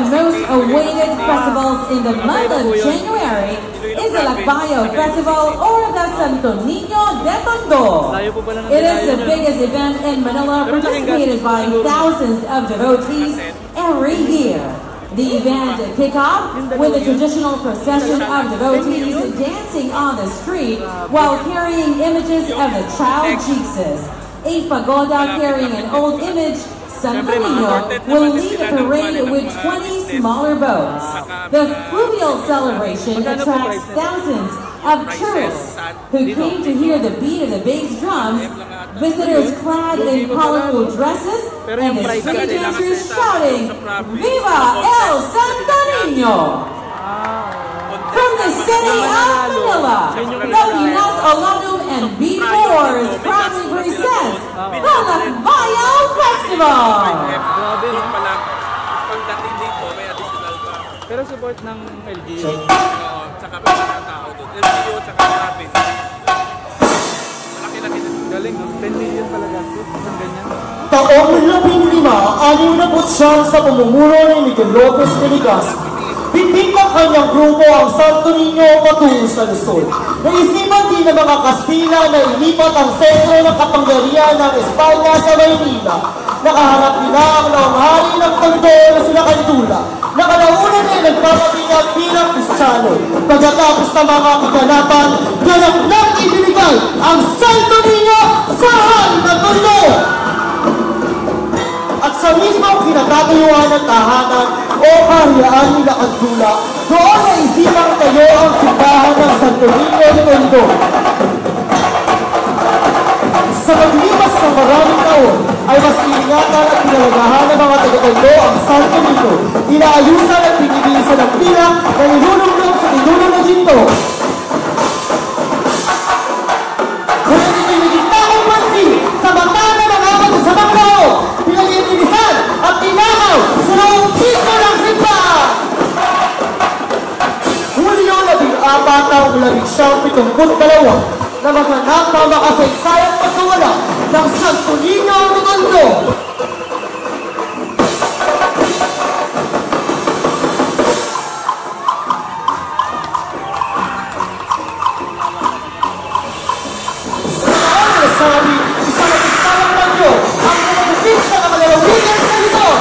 the most awaited festivals in the month of January is the Lakbayo Festival or the Santo Niño de Tondo. It is the biggest event in Manila, participated by thousands of devotees every year. The event kicked off with a traditional procession of devotees dancing on the street while carrying images of the child Jesus. A pagoda carrying an old image, Santo Niño, will lead the parade with 20 smaller boats. The fluvial celebration attracts thousands of tourists who came to hear the beat of the bass drums, visitors clad in colorful dresses, and the street dancers shouting, "Viva el Santo Niño!" From the city of Manila, the Pinas Olanum and B4s proudly present the Lakbayo Festival! Pero support ng LGU. Tsaka pa ng tao doon. LGU, tsaka natin. Malaki-laki din. Galing, no? 10 million talaga. Isang ganyan. Taong 15, sa pamumuno ni Miguel Lopez de Legazpi, bitin ng kanyang grupo ang Santo Niño patungo sa Luzon. Naisipan din ng mga Kastila na ilipat ang sentro ng kapangyarihan ng Espanya sa Maynila. Nakaharap nila ang nanghari ng Tondo na sila Cantula. Nakalauna na nagpapatingag bilang Kristiyano. Pagkatapos ng mga kaganapan, ganap lang ibinigay ang Santo Niño sa hari ng Tondo. At sa mismong kinatatayuan ng tahanan o kaharian ni Cantula, doon na isipang tayo ang simbahan ng Santo Niño de Tondo. Sa paglipas ng maraming taon, ay mas iningatan at pinalagahan ng mga taga-Tondo ang Santo Niño. Inaayusan at pinilisan ng pila na nilulunglong sa tinulong ng ginto. Kaya dito'y naging takong pansin sa mata ng mga masasamang tao, pinalilisan at tinakaw sa noong piso ng simbahan. Hulyo 14 taong 1972 na maganap na makasaysayang pagkawala ng Santo Niño de Tondo. Sa nasabi, isang nagsalang bagyo ang kumagupit sa kamalalawigan sa Luzon.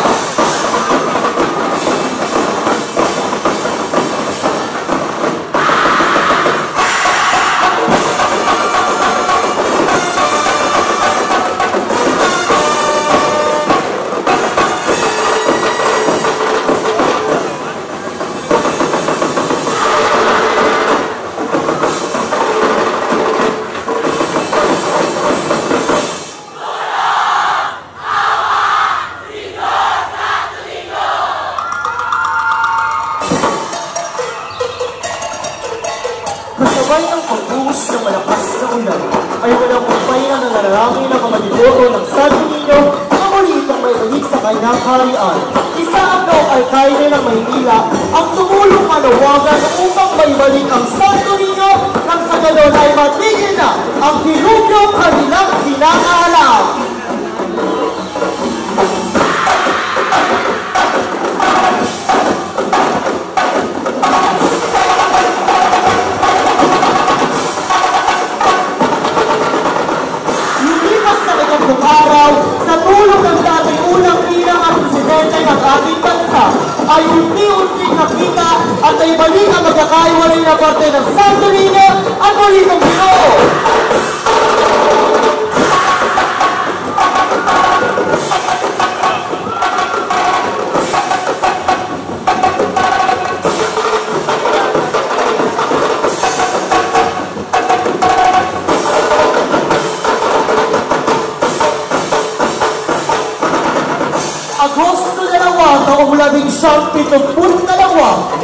Kasabay ng pagbuhos ng malakas na ulan, ay walang kumpay na nanarami ng mga maniboto ng Santo Niño na muli itong may balik sa kanyang kaharian. Isa ang noong alkaide ng Maynila ang tumulong manawagan upang may balik ang Santo Niño nang sa ganon ay matigil na ang dilubyong kanilang kinakaalam. Araw, sa tulong ng dating unang bilang ang presidente ng ating bansa, ay unti-unting nakita at ay balik ang magkakaiwalay na parte ng Santo Niño at muli ng Ginoo. Agosto 2, taong 1972,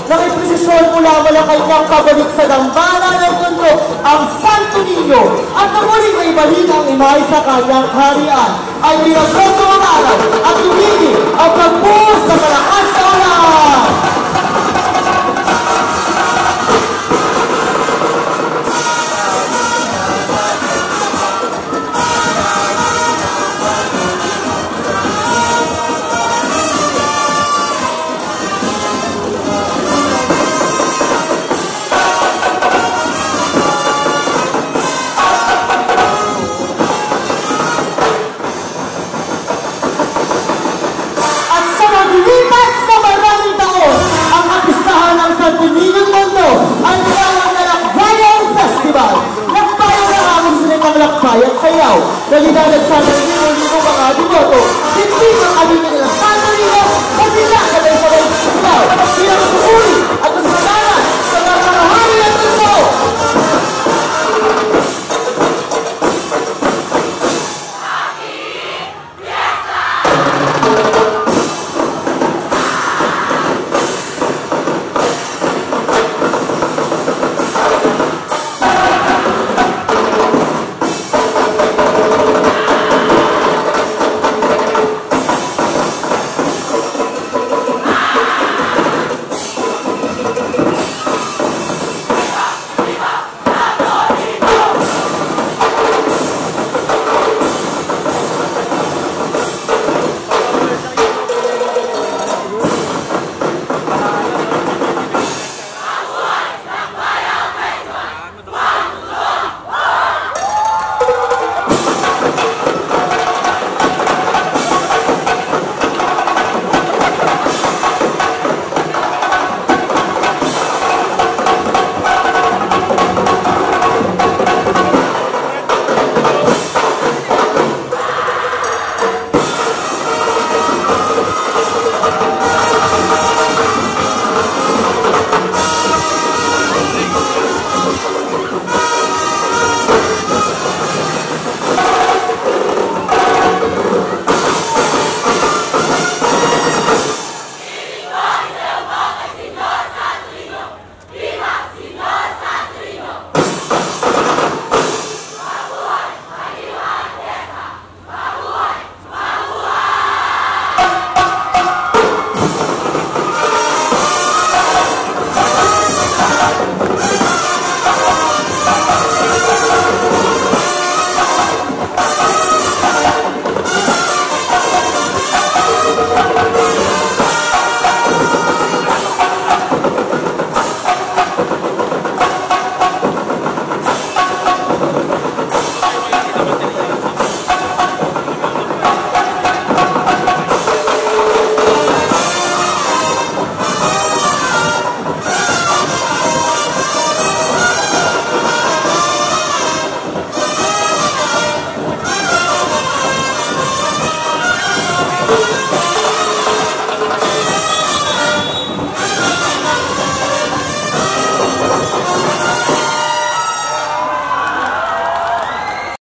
nang ipresisyon mula kanyang pabalik sa dambana ng Tondo ang Santo Niño at nang muling may balik ang imay sa kanyang harian ay binagos ang araw at tumigil ang pagbuhos ng malakas